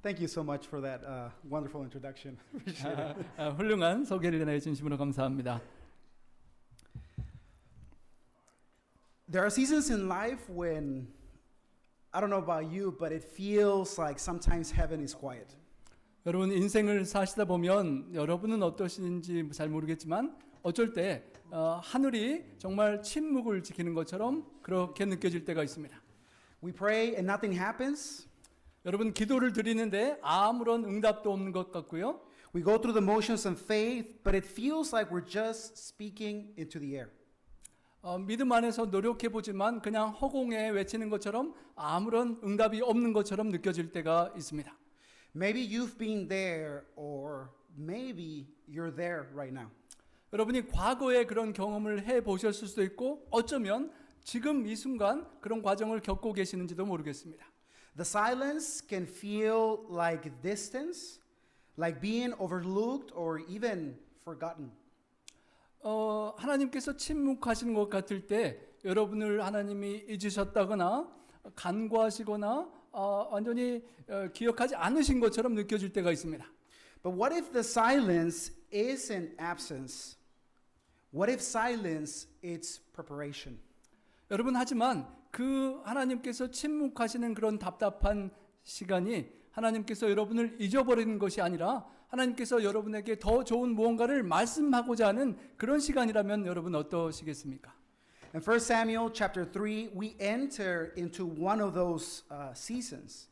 Thank you so much for that wonderful introduction. Appreciate it. 훌륭한 소개를 해 진심으로 감사합니다. There are seasons in life when, I don't know about you, but it feels like sometimes heaven is quiet. 여러분 인생을 사시다 보면 여러분은 어떠신지 잘 모르겠지만 어쩔 때 하늘이 정말 침묵을 지키는 것처럼 그렇게 느껴질 때가 있습니다. We pray and nothing happens. 여러분 기도를 드리는데 아무런 응답도 없는 것 같고요. We go through the motions of faith, but it feels like we're just speaking into the air. 믿음 안에서 노력해보지만 그냥 허공에 외치는 것처럼 아무런 응답이 없는 것처럼 느껴질 때가 있습니다. Maybe you've been there, or maybe you're there right now. 여러분이 과거에 그런 경험을 해보셨을 수도 있고 어쩌면 지금 이 순간 그런 과정을 겪고 계시는지도 모르겠습니다. The silence can feel like distance, like being overlooked or even forgotten. 하나님께서 침묵하시는 것 같을 때 여러분을 하나님이 잊으셨다거나 간과하시거나 완전히 기억하지 않으신 것처럼 느껴질 때가 있습니다. But what if the silence isn't absence? What if silence is preparation? 여러분 하지만 그 하나님께서 침묵하시는 그런 답답한 시간이 하나님께서 여러분을 잊어버리는 것이 아니라 하나님께서 여러분에게 더 좋은 무언가를 말씀하고자 하는 그런 시간이라면 여러분 어떠시겠습니까? In 1 Samuel chapter 3, we enter into one of those seasons.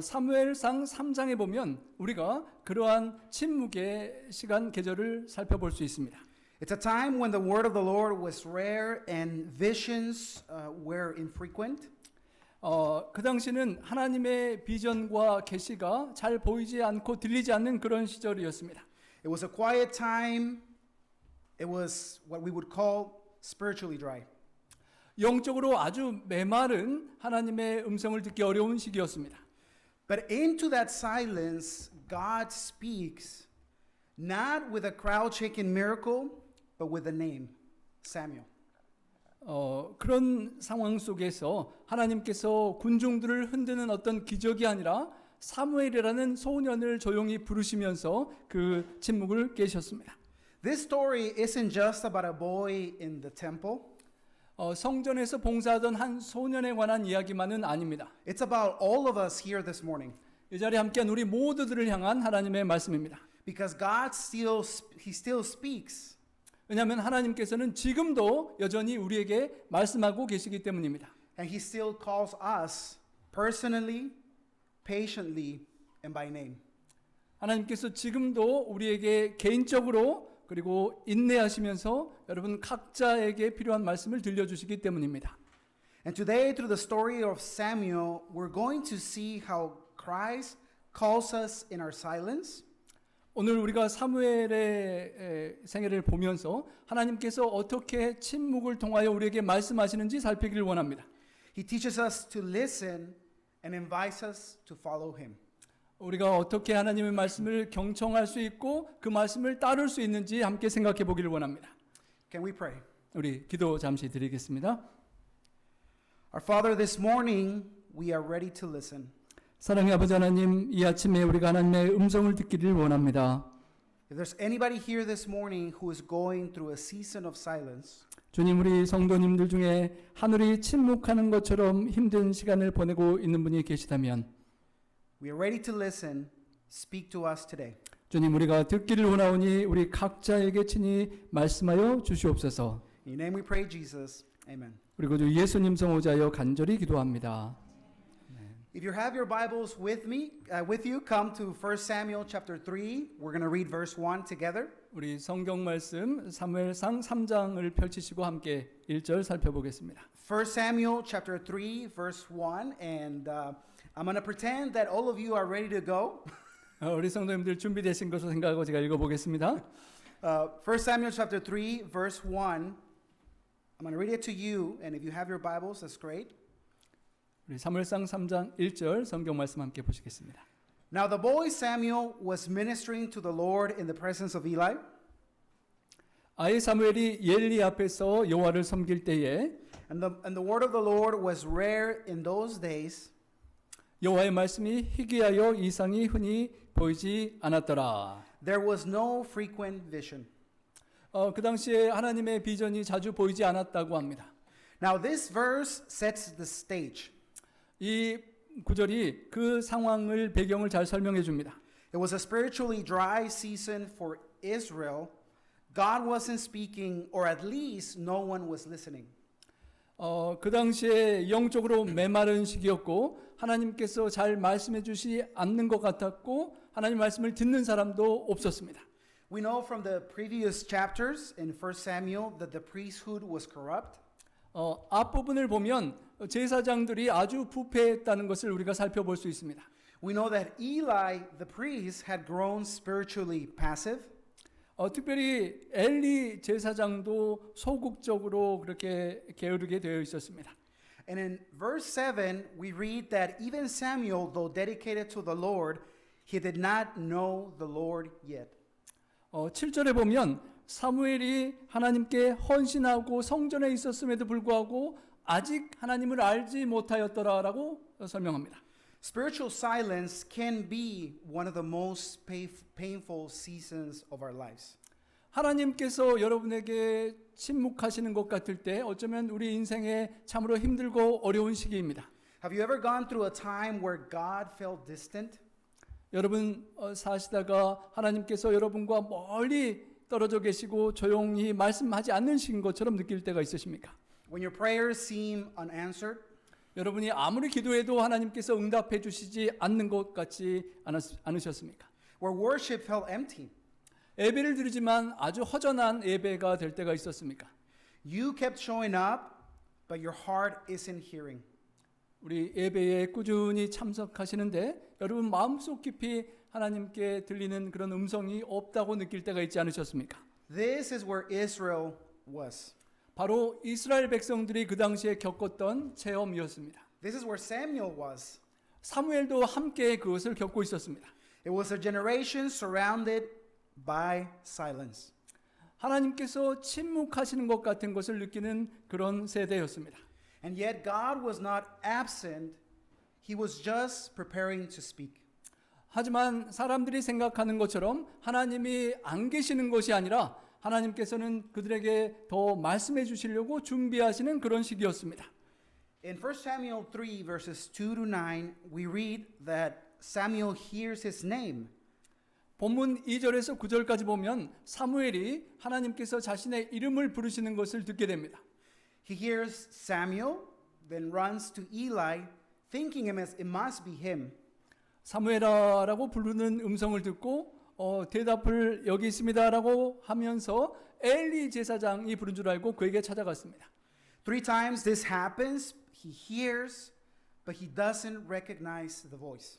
사무엘상 3장에 보면 우리가 그러한 침묵의 시간 계절을 살펴볼 수 있습니다. It's a time when the word of the Lord was rare and visions were infrequent. 그 당시는 하나님의 비전과 계시가 잘 보이지 않고 들리지 않는 그런 시절이었습니다. It was a quiet time. It was what we would call spiritually dry. 영적으로 아주 메마른 하나님의 음성을 듣기 어려운 시기였습니다. But into that silence, God speaks, not with a crowd-shaking miracle, but with a name, Samuel. 그런 상황 속에서 하나님께서 군중들을 흔드는 어떤 기적이 아니라 사무엘이라는 소년을 조용히 부르시면서 그 침묵을 깨셨습니다. This story isn't just about a boy in the temple. 성전에서 봉사하던 한 소년에 관한 이야기만은 아닙니다. It's about all of us here this morning. 이 자리에 함께한 우리 모두들을 향한 하나님의 말씀입니다. Because God still speaks. 왜냐하면 하나님께서는 지금도 여전히 우리에게 말씀하고 계시기 때문입니다. And He still calls us personally, patiently, and by name. 하나님께서 지금도 우리에게 개인적으로 그리고 인내하시면서 여러분 각자에게 필요한 말씀을 들려주시기 때문입니다. And today, through the story of Samuel, we're going to see how Christ calls us in our silence. 오늘 우리가 사무엘의 생애를 보면서 하나님께서 어떻게 침묵을 통하여 우리에게 말씀하시는지 살피기를 원합니다. He teaches us to listen and invites us to follow Him. 우리가 어떻게 하나님의 말씀을 경청할 수 있고 그 말씀을 따를 수 있는지 함께 생각해 보기를 원합니다. Can we pray? 우리 기도 잠시 드리겠습니다. Our Father, this morning we are ready to listen. 사랑의 아버지 하나님, 이 아침에 우리가 하나님의 음성을 듣기를 원합니다. If there's anybody here this morning who is going through a season of silence, 주님, 우리 성도님들 중에 하늘이 침묵하는 것처럼 힘든 시간을 보내고 있는 분이 계시다면 we are ready to listen. Speak to us today. 주님, 우리가 듣기를 원하오니 우리 각자에게 친히 말씀하여 주시옵소서. In your name we pray, Jesus. Amen. 그리고 주 예수님 성호자여 간절히 기도합니다. If you have your Bibles with you, come to 1 Samuel chapter 3. We're going to read verse 1 together. 우리 성경 말씀 사무엘상 3장을 펼치시고 함께 1절 살펴보겠습니다. 1 Samuel chapter 3 verse 1 and I'm going to pretend that all of you are ready to go. 우리 성도님들 준비되신 것으로 생각하고 제가 읽어보겠습니다. 1 Samuel chapter 3 verse 1. I'm going to read it to you and if you have your Bibles, that's great. 우리 사무엘상 3장 1절 성경 말씀 함께 보시겠습니다. Now the boy Samuel was ministering to the Lord in the presence of Eli. 아이 사무엘이 엘리 앞에서 여호와를 섬길 때에 And the word of the Lord was rare in those days. 여호와의 말씀이 희귀하여 이상이 흔히 보이지 않았더라. There was no frequent vision. 그 당시에 하나님의 비전이 자주 보이지 않았다고 합니다. Now this verse sets the stage. 이 구절이 그 상황을 배경을 잘 설명해 줍니다. It was a spiritually dry season for Israel. God wasn't speaking, or at least no one was listening. 그 당시에 영적으로 메마른 시기였고 하나님께서 잘 말씀해 주시 않는 것 같았고 하나님 말씀을 듣는 사람도 없었습니다. We know from the previous chapters in 1 Samuel that the priesthood was corrupt. 앞부분을 보면 제사장들이 아주 부패했다는 것을 우리가 살펴볼 수 있습니다. We know that Eli, the priest, had grown spiritually passive. 특별히 엘리 제사장도 소극적으로 그렇게 게으르게 되어 있었습니다. And in verse 7, we read that even Samuel, though dedicated to the Lord, he did not know the Lord yet. 7절에 보면 사무엘이 하나님께 헌신하고 성전에 있었음에도 불구하고 아직 하나님을 알지 못하였더라라고 설명합니다. Spiritual silence can be one of the most painful seasons of our lives. 하나님께서 여러분에게 침묵하시는 것 같을 때 어쩌면 우리 인생에 참으로 힘들고 어려운 시기입니다. Have you ever gone through a time where God felt distant? 여러분 사시다가 하나님께서 여러분과 멀리 떨어져 계시고 조용히 말씀하지 않는 시기인 것처럼 느낄 때가 있으십니까? When your prayers seem unanswered? 여러분이 아무리 기도해도 하나님께서 응답해 주시지 않는 것 같지 않으셨습니까? Where worship felt empty? 예배를 드리지만 아주 허전한 예배가 될 때가 있었습니까? You kept showing up, but your heart isn't hearing. 우리 예배에 꾸준히 참석하시는데 여러분 마음속 깊이 하나님께 들리는 그런 음성이 없다고 느낄 때가 있지 않으셨습니까? This is where Israel was. 바로 이스라엘 백성들이 그 당시에 겪었던 체험이었습니다. This is where Samuel was. 사무엘도 함께 그것을 겪고 있었습니다. It was a generation surrounded by silence. 하나님께서 침묵하시는 것 같은 것을 느끼는 그런 세대였습니다. And yet God was not absent. He was just preparing to speak. 하지만 사람들이 생각하는 것처럼 하나님이 안 계시는 것이 아니라 하나님께서는 그들에게 더 말씀해 주시려고 준비하시는 그런 시기였습니다. In 1 Samuel 3 verses 2 to 9, we read that Samuel hears his name. 본문 2절에서 9절까지 보면 사무엘이 하나님께서 자신의 이름을 부르시는 것을 듣게 됩니다. He hears Samuel, then runs to Eli, thinking it must be him. 사무엘아라고 부르는 음성을 듣고 대답을 여기 있습니다라고 하면서 엘리 제사장이 부른 줄 알고 그에게 찾아갔습니다. 3 times this happens. He hears, but he doesn't recognize the voice.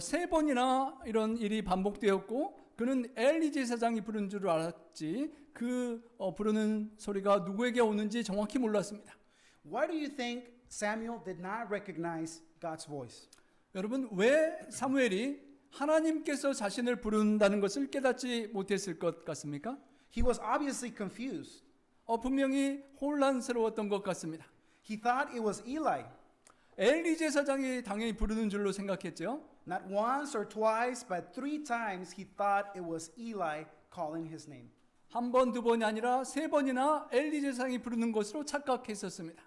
세 번이나 이런 일이 반복되었고 그는 엘리 제사장이 부른 줄 알았지 그 부르는 소리가 누구에게 오는지 정확히 몰랐습니다. Why do you think Samuel did not recognize God's voice? 여러분 왜 사무엘이 하나님께서 자신을 부른다는 것을 깨닫지 못했을 것 같습니까? He was obviously confused. 분명히 혼란스러웠던 것 같습니다. He thought it was Eli. 엘리 제사장이 당연히 부르는 줄로 생각했죠. Not once or twice, but 3 times he thought it was Eli calling his name. 한 번, 두 번이 아니라 세 번이나 엘리 제사장이 부르는 것으로 착각했었습니다.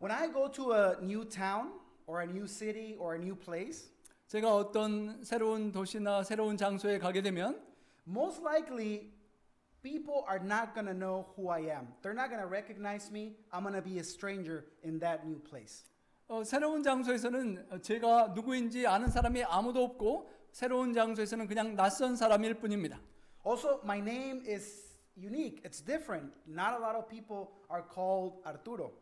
When I go to a new town or a new city or a new place, 제가 어떤 새로운 도시나 새로운 장소에 가게 되면 most likely people are not going to know who I am. They're not going to recognize me. I'm going to be a stranger in that new place. 새로운 장소에서는 제가 누구인지 아는 사람이 아무도 없고 새로운 장소에서는 그냥 낯선 사람일 뿐입니다. Also, my name is unique. It's different. Not a lot of people are called Arturo.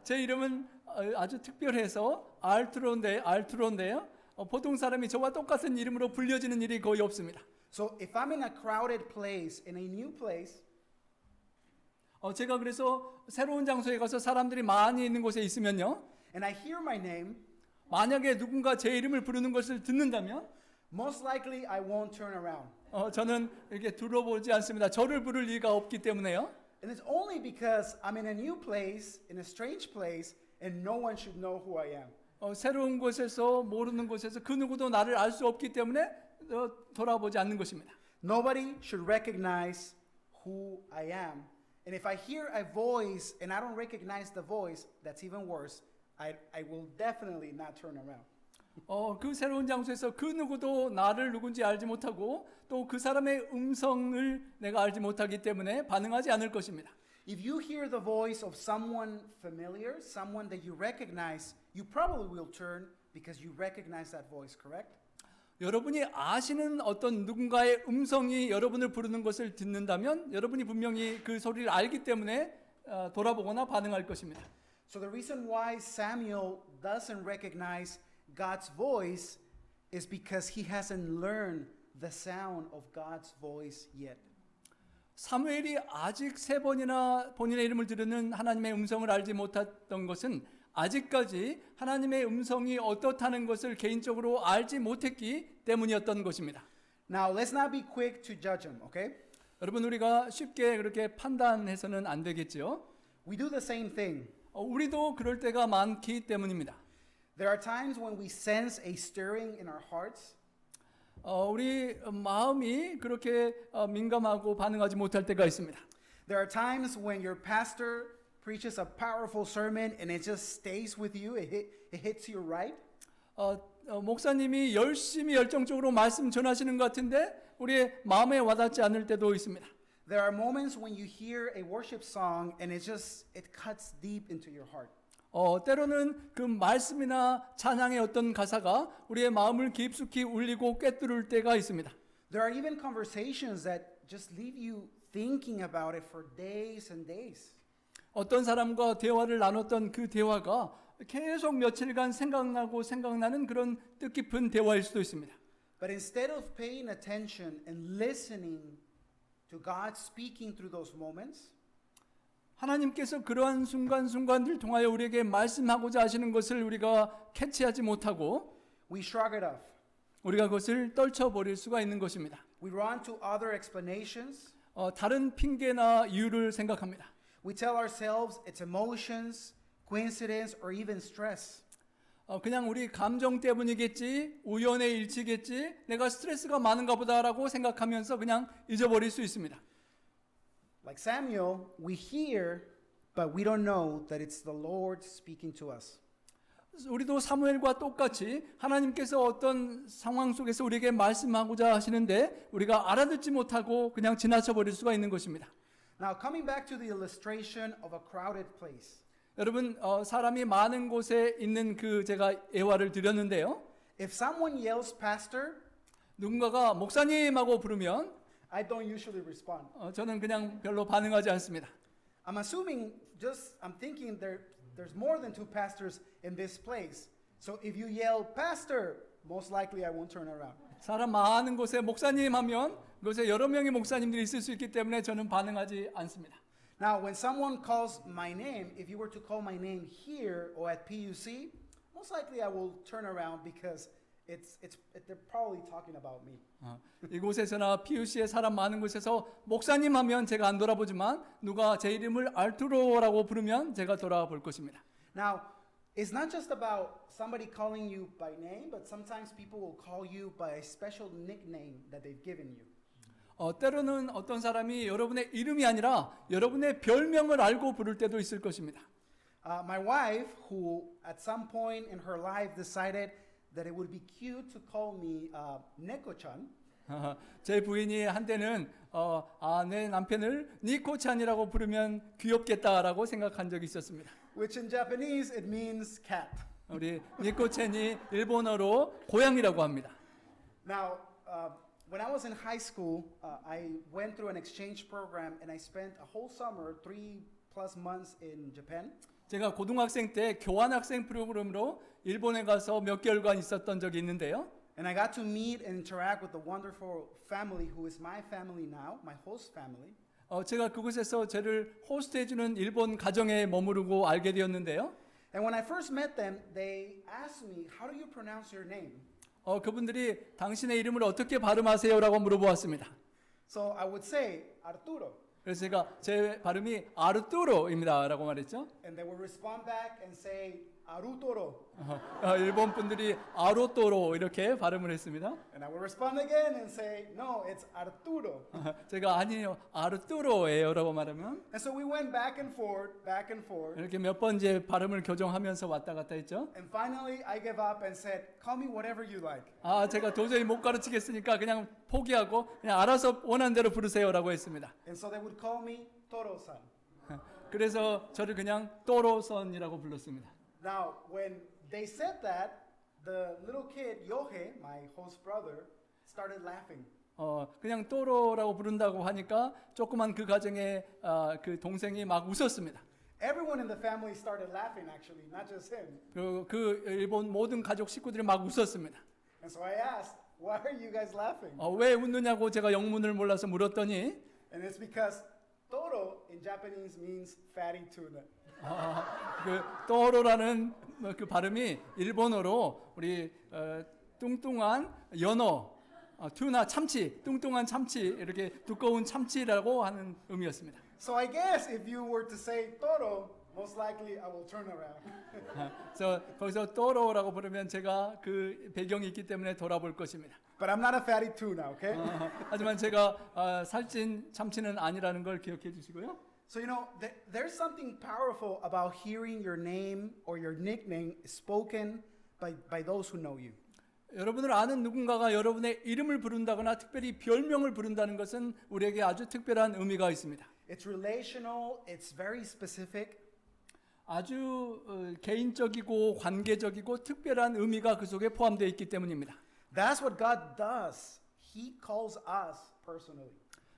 제 이름은 아주 특별해서 알투로인데요. 보통 사람이 저와 똑같은 이름으로 불려지는 일이 거의 없습니다. So if I'm in a crowded place, in a new place, 제가 그래서 새로운 장소에 가서 사람들이 많이 있는 곳에 있으면요. and I hear my name, 만약에 누군가 제 이름을 부르는 것을 듣는다면 most likely I won't turn around. 저는 이렇게 둘러보지 않습니다. 저를 부를 리가 없기 때문에요. And it's only because I'm in a new place, in a strange place, and no one should know who I am. 새로운 곳에서 모르는 곳에서 그 누구도 나를 알 수 없기 때문에 돌아보지 않는 것입니다. Nobody should recognize who I am. And if I hear a voice and I don't recognize the voice, that's even worse. I will definitely not turn around. 그 새로운 장소에서 그 누구도 나를 누군지 알지 못하고 또 그 사람의 음성을 내가 알지 못하기 때문에 반응하지 않을 것입니다. If you hear the voice of someone familiar, someone that you recognize, you probably will turn because you recognize that voice, correct? 여러분이 아시는 어떤 누군가의 음성이 여러분을 부르는 것을 듣는다면 여러분이 분명히 그 소리를 알기 때문에 돌아보거나 반응할 것입니다. So the reason why Samuel doesn't recognize God's voice is because he hasn't learned the sound of God's voice yet. 사무엘이 아직 3번이나 본인의 이름을 들으는 하나님의 음성을 알지 못했던 것은 아직까지 하나님의 음성이 어떻다는 것을 개인적으로 알지 못했기 때문이었던 것입니다. Now let's not be quick to judge him, okay? 여러분 우리가 쉽게 그렇게 판단해서는 안 되겠지요. We do the same thing. 우리도 그럴 때가 많기 때문입니다. There are times when we sense a stirring in our hearts. 우리 마음이 그렇게 민감하고 반응하지 못할 때가 있습니다. There are times when your pastor preaches a powerful sermon and it just stays with you. It hits you right. 목사님이 열심히 열정적으로 말씀 전하시는 것 같은데 우리의 마음에 와닿지 않을 때도 있습니다. There are moments when you hear a worship song and it cuts deep into your heart. 때로는 그 말씀이나 찬양의 어떤 가사가 우리의 마음을 깊숙이 울리고 꿰뚫을 때가 있습니다. There are even conversations that just leave you thinking about it for days and days. 어떤 사람과 대화를 나눴던 그 대화가 계속 며칠간 생각나는 그런 뜻깊은 대화일 수도 있습니다. But instead of paying attention and listening to God speaking through those moments, 하나님께서 그러한 순간순간들 통하여 우리에게 말씀하고자 하시는 것을 우리가 캐치하지 못하고 we shrug it off. 우리가 그것을 떨쳐버릴 수가 있는 것입니다. We run to other explanations. 다른 핑계나 이유를 생각합니다. We tell ourselves it's emotions, coincidence, or even stress. 그냥 우리 감정 때문이겠지, 우연의 일치겠지, 내가 스트레스가 많은가 보다라고 생각하면서 그냥 잊어버릴 수 있습니다. Like Samuel, we hear, but we don't know that it's the Lord speaking to us. 우리도 사무엘과 똑같이 하나님께서 어떤 상황 속에서 우리에게 말씀하고자 하시는데 우리가 알아듣지 못하고 그냥 지나쳐 버릴 수가 있는 것입니다. Now, coming back to the illustration of a crowded place. 여러분 사람이 많은 곳에 있는 그 제가 예화를 드렸는데요. If someone yells, Pastor, 누군가가 목사님하고 부르면 I don't usually respond. 저는 그냥 별로 반응하지 않습니다. I'm thinking there's more than 2 pastors in this place. So if you yell, Pastor, most likely I won't turn around. 사람 많은 곳에 목사님 하면 그곳에 여러 명의 목사님들이 있을 수 있기 때문에 저는 반응하지 않습니다. Now, when someone calls my name, if you were to call my name here or at PUC, most likely I will turn around because they're probably talking about me. 이곳에서나 PUC에 사람 많은 곳에서 목사님 하면 제가 안 돌아보지만 누가 제 이름을 알투로라고 부르면 제가 돌아볼 것입니다. Now, it's not just about somebody calling you by name, but sometimes people will call you by a special nickname that they've given you. 때로는 어떤 사람이 여러분의 이름이 아니라 여러분의 별명을 알고 부를 때도 있을 것입니다. My wife, who at some point in her life decided that it would be cute to call me Neko-chan. 제 부인이 한때는 내 남편을 니코찬이라고 부르면 귀엽겠다라고 생각한 적이 있었습니다. Which in Japanese it means cat. 우리 니코첸이 일본어로 고양이라고 합니다. Now, when I was in high school, I went through an exchange program and I spent a whole summer, 3+ months in Japan. 제가 고등학생 때 교환학생 프로그램으로 일본에 가서 몇 개월간 있었던 적이 있는데요. And I got to meet and interact with the wonderful family who is my family now, my host family. 제가 그곳에서 저를 호스트해주는 일본 가정에 머무르고 알게 되었는데요. And when I first met them, they asked me, "How do you pronounce your name?" 그분들이 당신의 이름을 어떻게 발음하세요라고 물어보았습니다. So I would say Arturo, 그래서 제가 제 발음이 아르투로입니다라고 말했죠. and they would respond back and say Arutoro. 일본 분들이 아로토로 이렇게 발음을 했습니다. And I would respond again and say, no, it's Arturo. 제가 아니요 아르뚜로예요라고 말하면 And so we went back and forth. 이렇게 몇 번 이제 발음을 교정하면서 왔다 갔다 했죠. And finally, I gave up and said, call me whatever you like. 제가 도저히 못 가르치겠으니까 그냥 포기하고 그냥 알아서 원하는 대로 부르세요라고 했습니다. And so they would call me Toro-san. 그래서 저를 그냥 또로선이라고 불렀습니다. Now, when they said that, the little kid, Yohei, my host brother, started laughing. 그냥 또로라고 부른다고 하니까 조그만 그 가정의 그 동생이 막 웃었습니다. Everyone in the family started laughing, actually, not just him. 그 일본 모든 가족 식구들이 막 웃었습니다. And so I asked, why are you guys laughing? 왜 웃느냐고 제가 영문을 몰라서 물었더니 And it's because Toro in Japanese means fatty tuna. 그 또로라는 그 발음이 일본어로 우리 뚱뚱한 연어, 튜나 참치, 뚱뚱한 참치 이렇게 두꺼운 참치라고 하는 의미였습니다. So I guess if you were to say Toro, most likely I will turn around. 그래서 거기서 또로라고 부르면 제가 그 배경이 있기 때문에 돌아볼 것입니다. But I'm not a fatty tuna, okay? 하지만 제가 살찐 참치는 아니라는 걸 기억해 주시고요. So, you know, there's something powerful about hearing your name or your nickname spoken by those who know you. 여러분을 아는 누군가가 여러분의 이름을 부른다거나 특별히 별명을 부른다는 것은 우리에게 아주 특별한 의미가 있습니다. It's relational, it's very specific. 아주 개인적이고 관계적이고 특별한 의미가 그 속에 포함되어 있기 때문입니다. That's what God does. He calls us personally.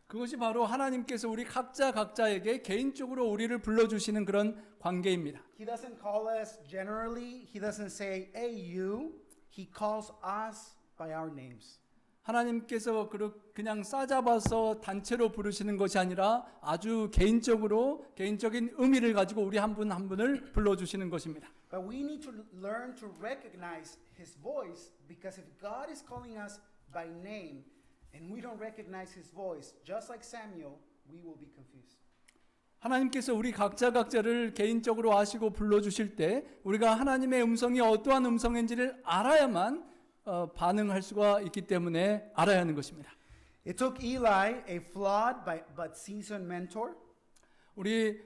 그것이 바로 하나님께서 우리 각자에게 개인적으로 우리를 불러주시는 그런 관계입니다. He doesn't call us generally. He doesn't say, hey, you. He calls us by our names. 하나님께서 그냥 싸잡아서 단체로 부르시는 것이 아니라 아주 개인적인 의미를 가지고 우리 한 분 한 분을 불러주시는 것입니다. But we need to learn to recognize His voice, because if God is calling us by name and we don't recognize His voice, just like Samuel, we will be confused. 하나님께서 우리 각자를 개인적으로 아시고 불러주실 때 우리가 하나님의 음성이 어떠한 음성인지를 알아야만 반응할 수가 있기 때문에 알아야 하는 것입니다. It took Eli, a flawed but seasoned mentor, 우리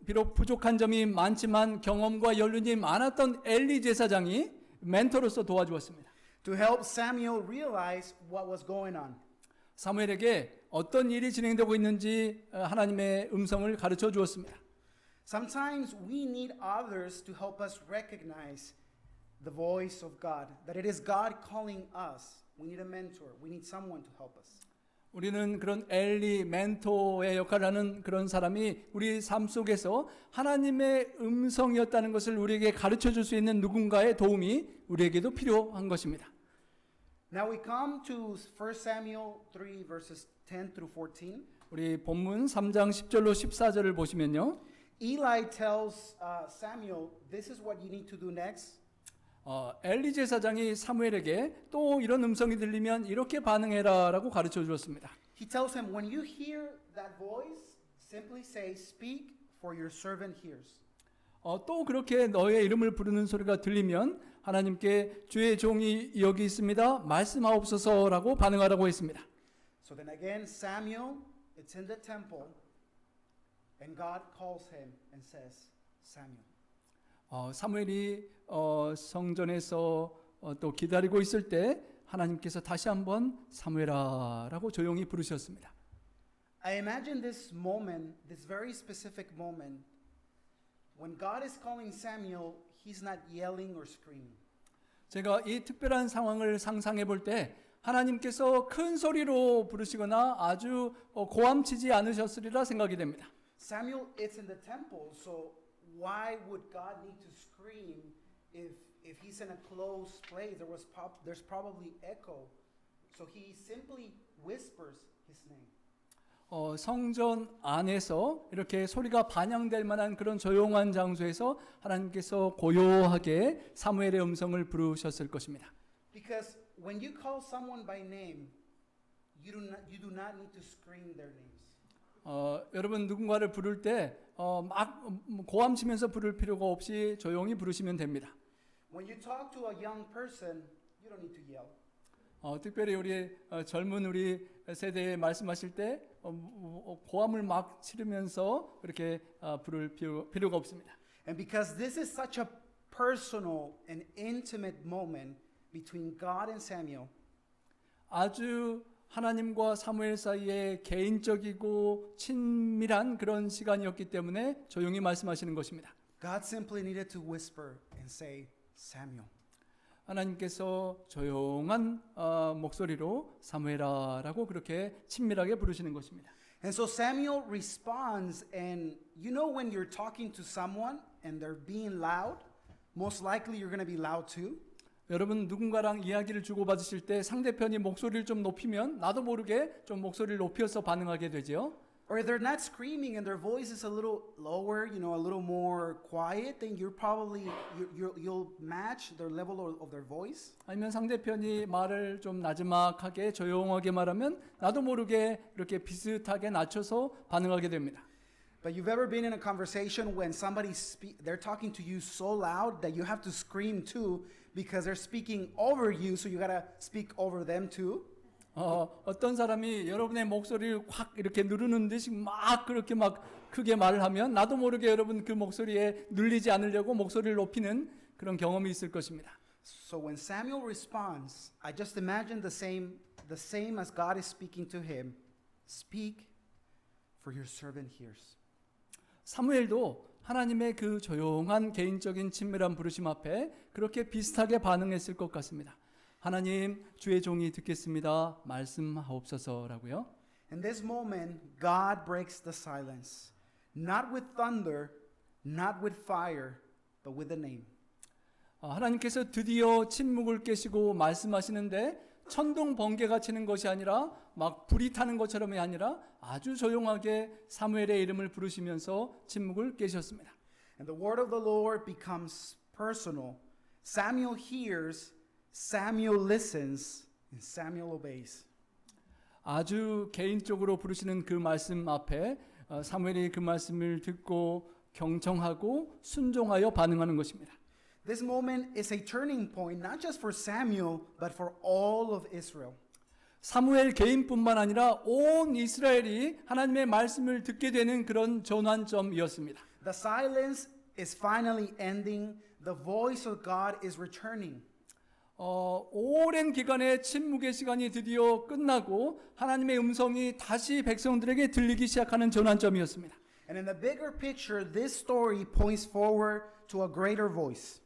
비록 부족한 점이 많지만 경험과 연륜이 많았던 엘리 제사장이 멘토로서 도와주었습니다. to help Samuel realize what was going on. 사무엘에게 어떤 일이 진행되고 있는지 하나님의 음성을 가르쳐 주었습니다. Sometimes we need others to help us recognize the voice of God, that it is God calling us. We need a mentor. We need someone to help us. 우리는 그런 엘리 멘토의 역할을 하는 그런 사람이 우리 삶 속에서 하나님의 음성이었다는 것을 우리에게 가르쳐 줄 수 있는 누군가의 도움이 우리에게도 필요한 것입니다. Now we come to 1 Samuel 3 verses 10 through 14. 우리 본문 3장 10절로 14절을 보시면요. Eli tells Samuel, this is what you need to do next. 엘리 제사장이 사무엘에게 또 이런 음성이 들리면 이렇게 반응해라라고 가르쳐 주었습니다. He tells him, when you hear that voice, simply say, speak, for your servant hears. 또 그렇게 너의 이름을 부르는 소리가 들리면 하나님께 주의 종이 여기 있습니다. 말씀하옵소서라고 반응하라고 했습니다. So then again, Samuel, it's in the temple, and God calls him and says, Samuel. 사무엘이 성전에서 또 기다리고 있을 때 하나님께서 다시 한번 사무엘아라고 조용히 부르셨습니다. I imagine this moment, this very specific moment, when God is calling Samuel, he's not yelling or screaming. 제가 이 특별한 상황을 상상해 볼 때 하나님께서 큰 소리로 부르시거나 아주 고함치지 않으셨으리라 생각이 됩니다. Samuel, it's in the temple, so why would God need to scream if he's in a closed place? There's probably echo. So he simply whispers his name. 성전 안에서 이렇게 소리가 반영될 만한 그런 조용한 장소에서 하나님께서 고요하게 사무엘의 음성을 부르셨을 것입니다. Because when you call someone by name, you do not need to scream their names. 여러분 누군가를 부를 때 막 고함 치면서 부를 필요가 없이 조용히 부르시면 됩니다. When you talk to a young person, you don't need to yell. 특별히 우리 젊은 우리 세대에 말씀하실 때 고함을 막 치르면서 그렇게 부를 필요가 없습니다. And because this is such a personal and intimate moment between God and Samuel, 아주 하나님과 사무엘 사이에 개인적이고 친밀한 그런 시간이었기 때문에 조용히 말씀하시는 것입니다. God simply needed to whisper and say, Samuel. 하나님께서 조용한 목소리로 사무엘아라고 그렇게 친밀하게 부르시는 것입니다. And so Samuel responds, and you know when you're talking to someone and they're being loud, most likely you're going to be loud too. 여러분 누군가랑 이야기를 주고받으실 때 상대편이 목소리를 좀 높이면 나도 모르게 좀 목소리를 높여서 반응하게 되죠. Or if they're not screaming and their voice is a little lower, you know, a little more quiet, then you're probably you'll match their level of their voice. 아니면 상대편이 말을 좀 나지막하게 조용하게 말하면 나도 모르게 이렇게 비슷하게 낮춰서 반응하게 됩니다. But you've ever been in a conversation when they're talking to you so loud that you have to scream too because they're speaking over you, so you gotta speak over them too. 어떤 사람이 여러분의 목소리를 확 이렇게 누르는 듯이 막 그렇게 막 크게 말을 하면 나도 모르게 여러분 그 목소리에 눌리지 않으려고 목소리를 높이는 그런 경험이 있을 것입니다. So when Samuel responds, I just imagine the same as God is speaking to him. Speak, for your servant hears. 사무엘도 하나님의 그 조용한 개인적인 친밀한 부르심 앞에 그렇게 비슷하게 반응했을 것 같습니다. 하나님, 주의 종이 듣겠습니다. 말씀하옵소서라고요. In this moment, God breaks the silence, not with thunder, not with fire, but with a name. 하나님께서 드디어 침묵을 깨시고 말씀하시는데 천둥 번개가 치는 것이 아니라 막 불이 타는 것처럼이 아니라 아주 조용하게 사무엘의 이름을 부르시면서 침묵을 깨셨습니다. And the word of the Lord becomes personal. Samuel hears, Samuel listens, and Samuel obeys. 아주 개인적으로 부르시는 그 말씀 앞에 사무엘이 그 말씀을 듣고 경청하고 순종하여 반응하는 것입니다. This moment is a turning point not just for Samuel but for all of Israel. 사무엘 개인뿐만 아니라 온 이스라엘이 하나님의 말씀을 듣게 되는 그런 전환점이었습니다. The silence is finally ending. The voice of God is returning. 오랜 기간의 침묵의 시간이 드디어 끝나고 하나님의 음성이 다시 백성들에게 들리기 시작하는 전환점이었습니다. And in the bigger picture, this story points forward to a greater voice.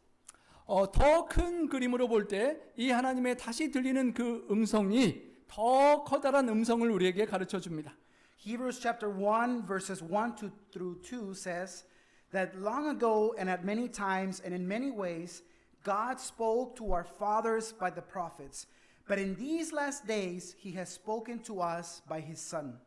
더 큰 그림으로 볼 때 이 하나님의 다시 들리는 그 음성이 더 커다란 음성을 우리에게 가르쳐 줍니다. Hebrews chapter 1 verses 1 through 2 says that long ago and at many times and in many ways God spoke to our fathers by the prophets, but in these last days he has spoken to us by his son.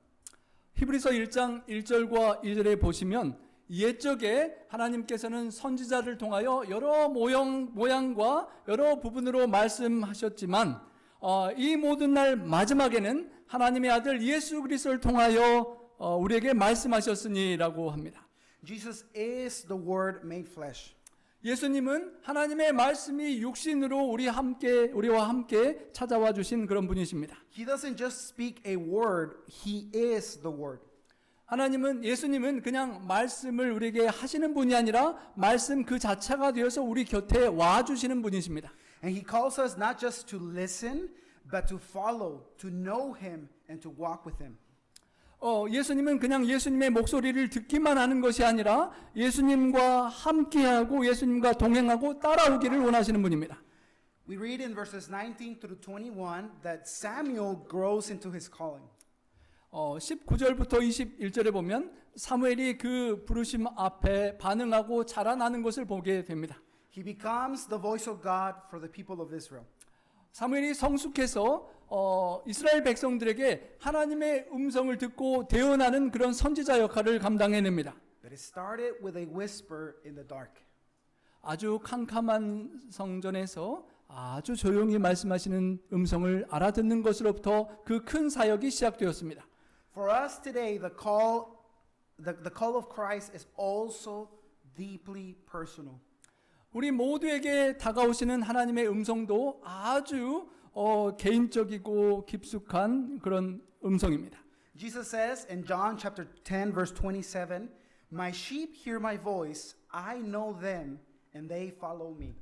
히브리서 1장 1절과 2절에 보시면 옛적에 하나님께서는 선지자를 통하여 여러 모양과 여러 부분으로 말씀하셨지만 이 모든 날 마지막에는 하나님의 아들 예수 그리스도를 통하여 우리에게 말씀하셨으니라고 합니다. Jesus is the word made flesh. 예수님은 하나님의 말씀이 육신으로 우리와 함께 찾아와 주신 그런 분이십니다. He doesn't just speak a word, he is the word. 예수님은 그냥 말씀을 우리에게 하시는 분이 아니라 말씀 그 자체가 되어서 우리 곁에 와 주시는 분이십니다. And he calls us not just to listen, but to follow, to know him and to walk with him. 예수님은 그냥 예수님의 목소리를 듣기만 하는 것이 아니라 예수님과 함께하고 예수님과 동행하고 따라오기를 원하시는 분입니다. We read in verses 19 through 21 that Samuel grows into his calling. 19절부터 21절에 보면 사무엘이 그 부르심 앞에 반응하고 자라나는 것을 보게 됩니다. He becomes the voice of God for the people of Israel. 사무엘이 성숙해서 이스라엘 백성들에게 하나님의 음성을 듣고 대언하는 그런 선지자 역할을 감당해냅니다. But it started with a whisper in the dark. 아주 캄캄한 성전에서 아주 조용히 말씀하시는 음성을 알아듣는 것으로부터 그 큰 사역이 시작되었습니다. For us today, the call of Christ is also deeply personal. 우리 모두에게 다가오시는 하나님의 음성도 아주 개인적이고 깊숙한 그런 음성입니다. Jesus says in John chapter 10 verse 27, "My sheep hear my voice, I know them, and they follow me."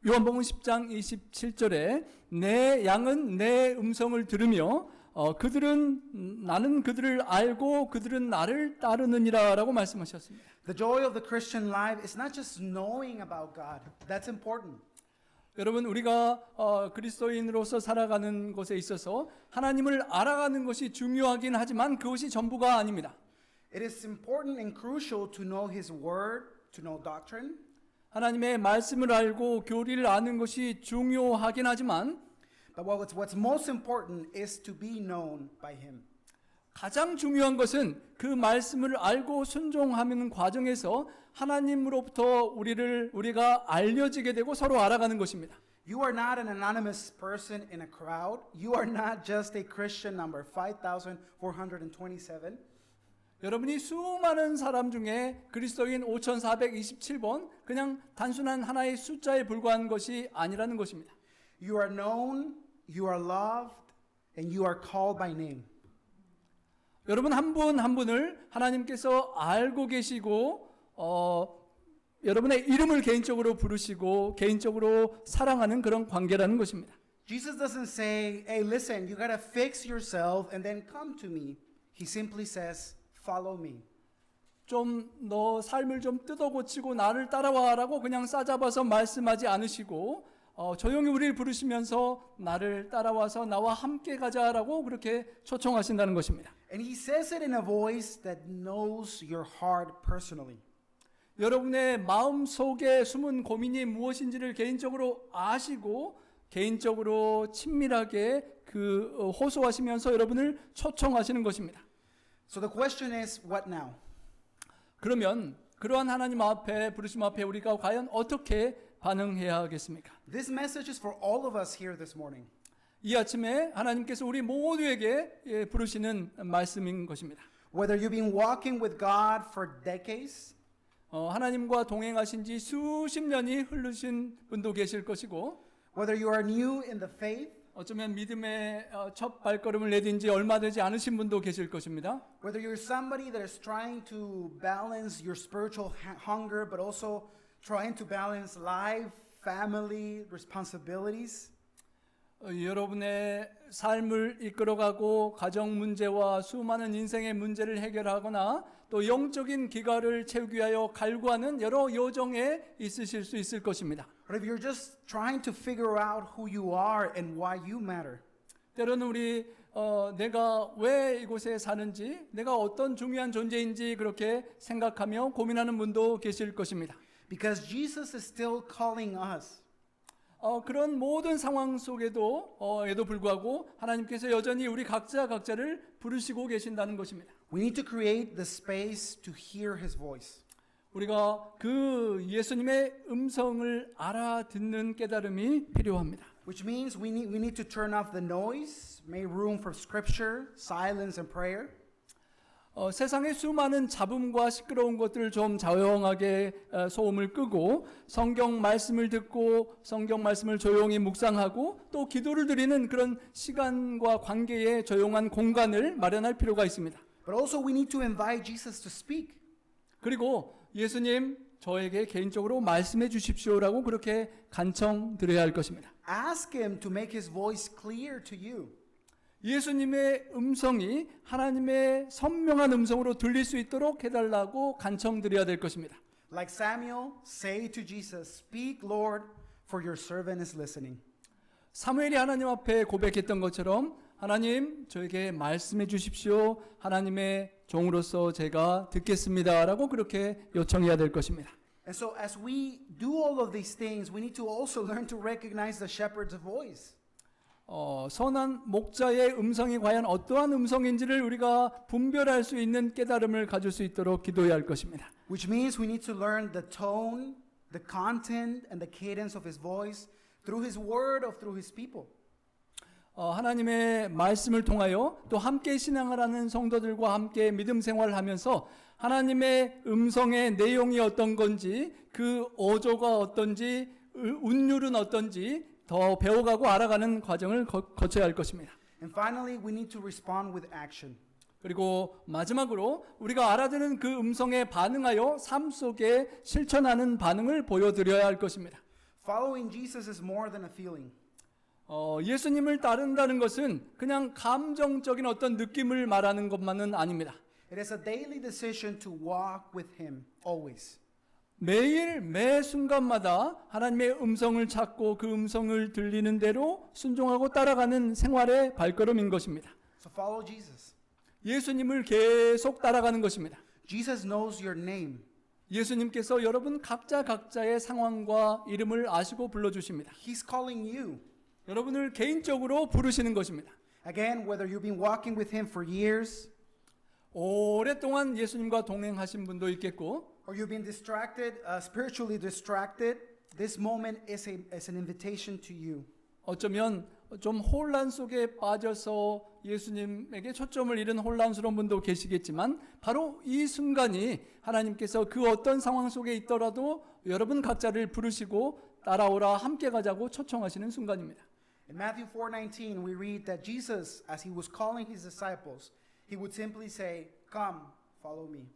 요한복음 10장 27절에 내 양은 내 음성을 들으며 나는 그들을 알고 그들은 나를 따르느니라라고 말씀하셨습니다. The joy of the Christian life is not just knowing about God. That's important. 여러분 우리가 그리스도인으로서 살아가는 것에 있어서 하나님을 알아가는 것이 중요하긴 하지만 그것이 전부가 아닙니다. It is important and crucial to know His Word, to know doctrine. 하나님의 말씀을 알고 교리를 아는 것이 중요하긴 하지만 But what's most important is to be known by Him. 가장 중요한 것은 그 말씀을 알고 순종하는 과정에서 하나님으로부터 우리가 알려지게 되고 서로 알아가는 것입니다. You are not an anonymous person in a crowd. You are not just a Christian number 5,427. 여러분이 수많은 사람 중에 그리스도인 5,427번 그냥 단순한 하나의 숫자에 불과한 것이 아니라는 것입니다. You are known, you are loved, and you are called by name. 여러분 한 분 한 분을 하나님께서 알고 계시고 여러분의 이름을 개인적으로 부르시고 개인적으로 사랑하는 그런 관계라는 것입니다. Jesus doesn't say, "Hey, listen, you got to fix yourself and then come to me." He simply says, "Follow me." 좀 너 삶을 좀 뜯어고치고 나를 따라와라고 그냥 싸잡아서 말씀하지 않으시고 조용히 우리를 부르시면서 나를 따라와서 나와 함께 가자라고 그렇게 초청하신다는 것입니다. And he says it in a voice that knows your heart personally. 여러분의 마음 속에 숨은 고민이 무엇인지를 개인적으로 아시고 개인적으로 친밀하게 호소하시면서 여러분을 초청하시는 것입니다. So the question is, what now? 그러면 그러한 하나님 앞에 부르심 앞에 우리가 과연 어떻게 반응해야 하겠습니까? This message is for all of us here this morning. 이 아침에 하나님께서 우리 모두에게 부르시는 말씀인 것입니다. Whether you've been walking with God for decades, 하나님과 동행하신 지 수십 년이 흐르신 분도 계실 것이고 whether you are new in the faith, 어쩌면 믿음의 첫 발걸음을 내딘 지 얼마 되지 않으신 분도 계실 것입니다. whether you're somebody that is trying to balance your spiritual hunger but also trying to balance life, family, responsibilities. 여러분의 삶을 이끌어가고 가정 문제와 수많은 인생의 문제를 해결하거나 또 영적인 기갈을 채우기 위하여 갈구하는 여러 여정에 있으실 수 있을 것입니다. But if you're just trying to figure out who you are and why you matter, 때로는 우리 내가 왜 이곳에 사는지, 내가 어떤 중요한 존재인지 그렇게 생각하며 고민하는 분도 계실 것입니다. because Jesus is still calling us. 그런 모든 상황 속에도 에도 불구하고 하나님께서 여전히 우리 각자를 부르시고 계신다는 것입니다. We need to create the space to hear His voice. 우리가 그 예수님의 음성을 알아듣는 깨달음이 필요합니다. Which means we need to turn off the noise, make room for scripture, silence and prayer. 세상의 수많은 잡음과 시끄러운 것들을 좀 조용하게 소음을 끄고 성경 말씀을 듣고 성경 말씀을 조용히 묵상하고 또 기도를 드리는 그런 시간과 관계의 조용한 공간을 마련할 필요가 있습니다. But also we need to invite Jesus to speak. 그리고 예수님 저에게 개인적으로 말씀해 주십시오라고 그렇게 간청드려야 할 것입니다. Ask Him to make His voice clear to you. 예수님의 음성이 하나님의 선명한 음성으로 들릴 수 있도록 해달라고 간청드려야 될 것입니다. Like Samuel, say to Jesus, "Speak, Lord, for your servant is listening." 사무엘이 하나님 앞에 고백했던 것처럼 하나님 저에게 말씀해 주십시오. 하나님의 종으로서 제가 듣겠습니다라고 그렇게 요청해야 될 것입니다. And so as we do all of these things, we need to also learn to recognize the shepherd's voice. 선한 목자의 음성이 과연 어떠한 음성인지를 우리가 분별할 수 있는 깨달음을 가질 수 있도록 기도해야 할 것입니다. Which means we need to learn the tone, the content, and the cadence of His voice through His word or through His people. 하나님의 말씀을 통하여 또 함께 신앙을 하는 성도들과 함께 믿음 생활을 하면서 하나님의 음성의 내용이 어떤 건지 그 어조가 어떤지 운율은 어떤지 더 배워가고 알아가는 과정을 거쳐야 할 것입니다. And finally, we need to respond with action. 그리고 마지막으로 우리가 알아듣는 그 음성에 반응하여 삶 속에 실천하는 반응을 보여드려야 할 것입니다. Following Jesus is more than a feeling. 예수님을 따른다는 것은 그냥 감정적인 어떤 느낌을 말하는 것만은 아닙니다. It is a daily decision to walk with Him always. 매일 매 순간마다 하나님의 음성을 찾고 그 음성을 들리는 대로 순종하고 따라가는 생활의 발걸음인 것입니다. So follow Jesus. 예수님을 계속 따라가는 것입니다. Jesus knows your name. 예수님께서 여러분 각자의 상황과 이름을 아시고 불러주십니다. He's calling you. 여러분을 개인적으로 부르시는 것입니다. Again, whether you've been walking with Him for years, 오랫동안 예수님과 동행하신 분도 있겠고 or you've been distracted, spiritually distracted, this moment is an invitation to you. 어쩌면 좀 혼란 속에 빠져서 예수님에게 초점을 잃은 혼란스러운 분도 계시겠지만 바로 이 순간이 하나님께서 그 어떤 상황 속에 있더라도 여러분 각자를 부르시고 따라오라 함께 가자고 초청하시는 순간입니다. In Matthew 4:19, we read that Jesus, as He was calling His disciples, He would simply say, "Come, follow me."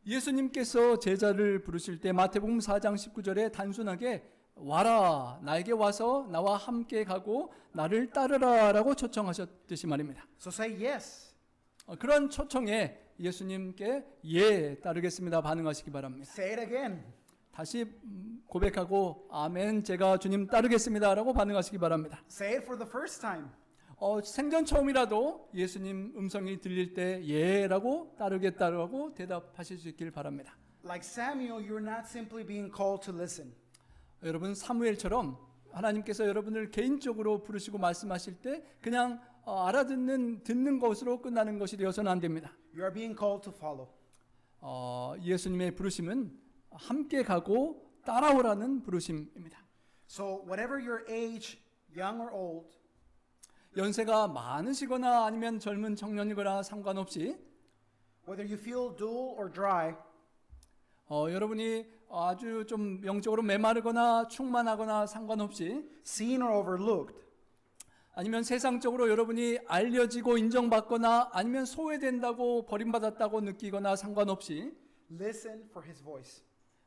예수님께서 제자를 부르실 때 마태복음 4장 19절에 단순하게 와라 나에게 와서 나와 함께 가고 나를 따르라라고 초청하셨듯이 말입니다. So say yes. 그런 초청에 예수님께 예 따르겠습니다 반응하시기 바랍니다. Say it again. 다시 고백하고 아멘 제가 주님 따르겠습니다라고 반응하시기 바랍니다. Say it for the first time. 생전 처음이라도 예수님 음성이 들릴 때 예라고 따르겠다라고 대답하실 수 있길 바랍니다. Like Samuel, you're not simply being called to listen. 여러분 사무엘처럼 하나님께서 여러분을 개인적으로 부르시고 말씀하실 때 그냥 듣는 것으로 끝나는 것이 되어서는 안 됩니다. You are being called to follow. 예수님의 부르심은 함께 가고 따라오라는 부르심입니다. So whatever your age, young or old, 연세가 많으시거나 아니면 젊은 청년이거나 상관없이 whether you feel dull or dry, 여러분이 아주 좀 영적으로 메마르거나 충만하거나 상관없이 seen or overlooked, 아니면 세상적으로 여러분이 알려지고 인정받거나 아니면 소외된다고 버림받았다고 느끼거나 상관없이 listen for His voice.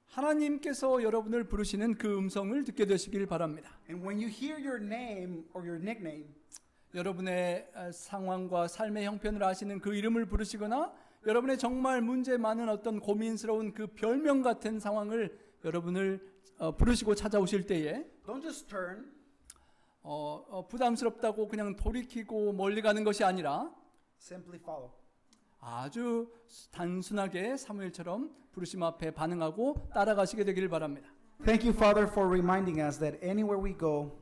하나님께서 여러분을 부르시는 그 음성을 듣게 되시길 바랍니다. And when you hear your name or your nickname, 여러분의 상황과 삶의 형편을 아시는 그 이름을 부르시거나 여러분의 정말 문제 많은 어떤 고민스러운 그 별명 같은 상황을 여러분을 부르시고 찾아오실 때에 don't just turn, 부담스럽다고 그냥 돌이키고 멀리 가는 것이 아니라 simply follow. 아주 단순하게 사무엘처럼 부르심 앞에 반응하고 따라가시게 되기를 바랍니다. Thank you, Father, for reminding us that anywhere we go,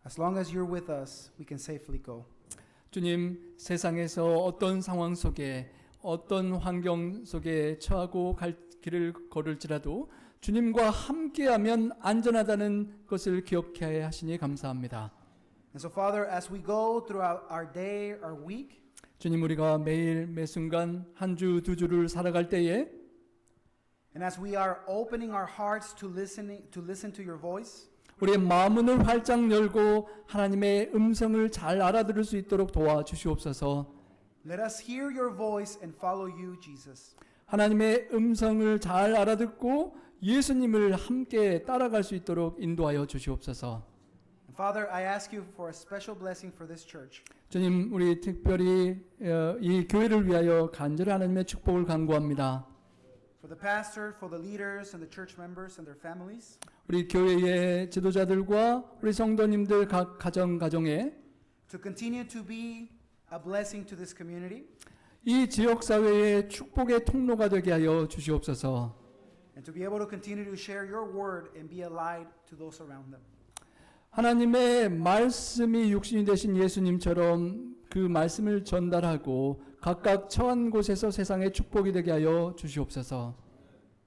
as long as you're with us, we can safely go. 주님, 세상에서 어떤 상황 속에 어떤 환경 속에 처하고 갈 길을 걸을지라도 주님과 함께하면 안전하다는 것을 기억해 하시니 감사합니다. And so, Father, as we go throughout our day, our week, 주님, 우리가 매일 매 순간 한 주 두 주를 살아갈 때에 and as we are opening our hearts to listen to your voice, 우리의 마음문을 활짝 열고 하나님의 음성을 잘 알아들을 수 있도록 도와주시옵소서. let us hear your voice and follow you, Jesus. 하나님의 음성을 잘 알아듣고 예수님을 함께 따라갈 수 있도록 인도하여 주시옵소서. And Father, I ask you for a special blessing for this church. 주님, 우리 특별히 이 교회를 위하여 간절히 하나님의 축복을 간구합니다. For the pastor, for the leaders and the church members and their families. 우리 교회의 지도자들과 우리 성도님들 각 가정에 To continue to be a blessing to this community. 이 지역 사회의 축복의 통로가 되게 하여 주시옵소서. And to be able to continue to share your word and be a light to those around them. 하나님의 말씀이 육신이 되신 예수님처럼 그 말씀을 전달하고 각각 처한 곳에서 세상의 축복이 되게 하여 주시옵소서.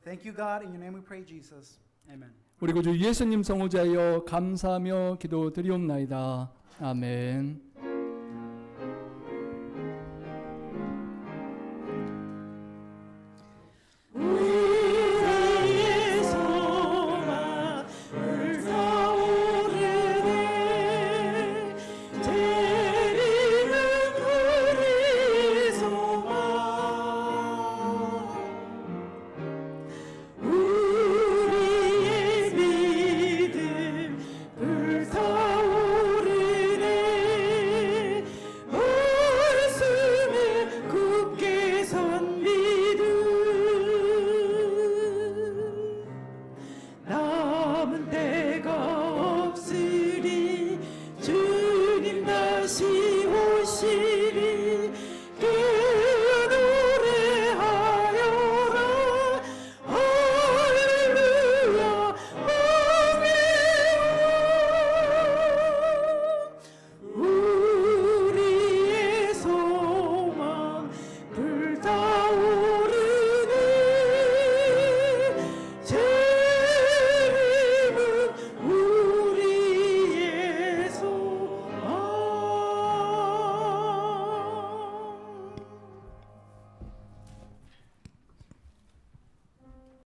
Thank you, God. In your name we pray, Jesus. Amen. 우리 구주 예수님 성호자여 감사하며 기도드리옵나이다. 아멘. 것이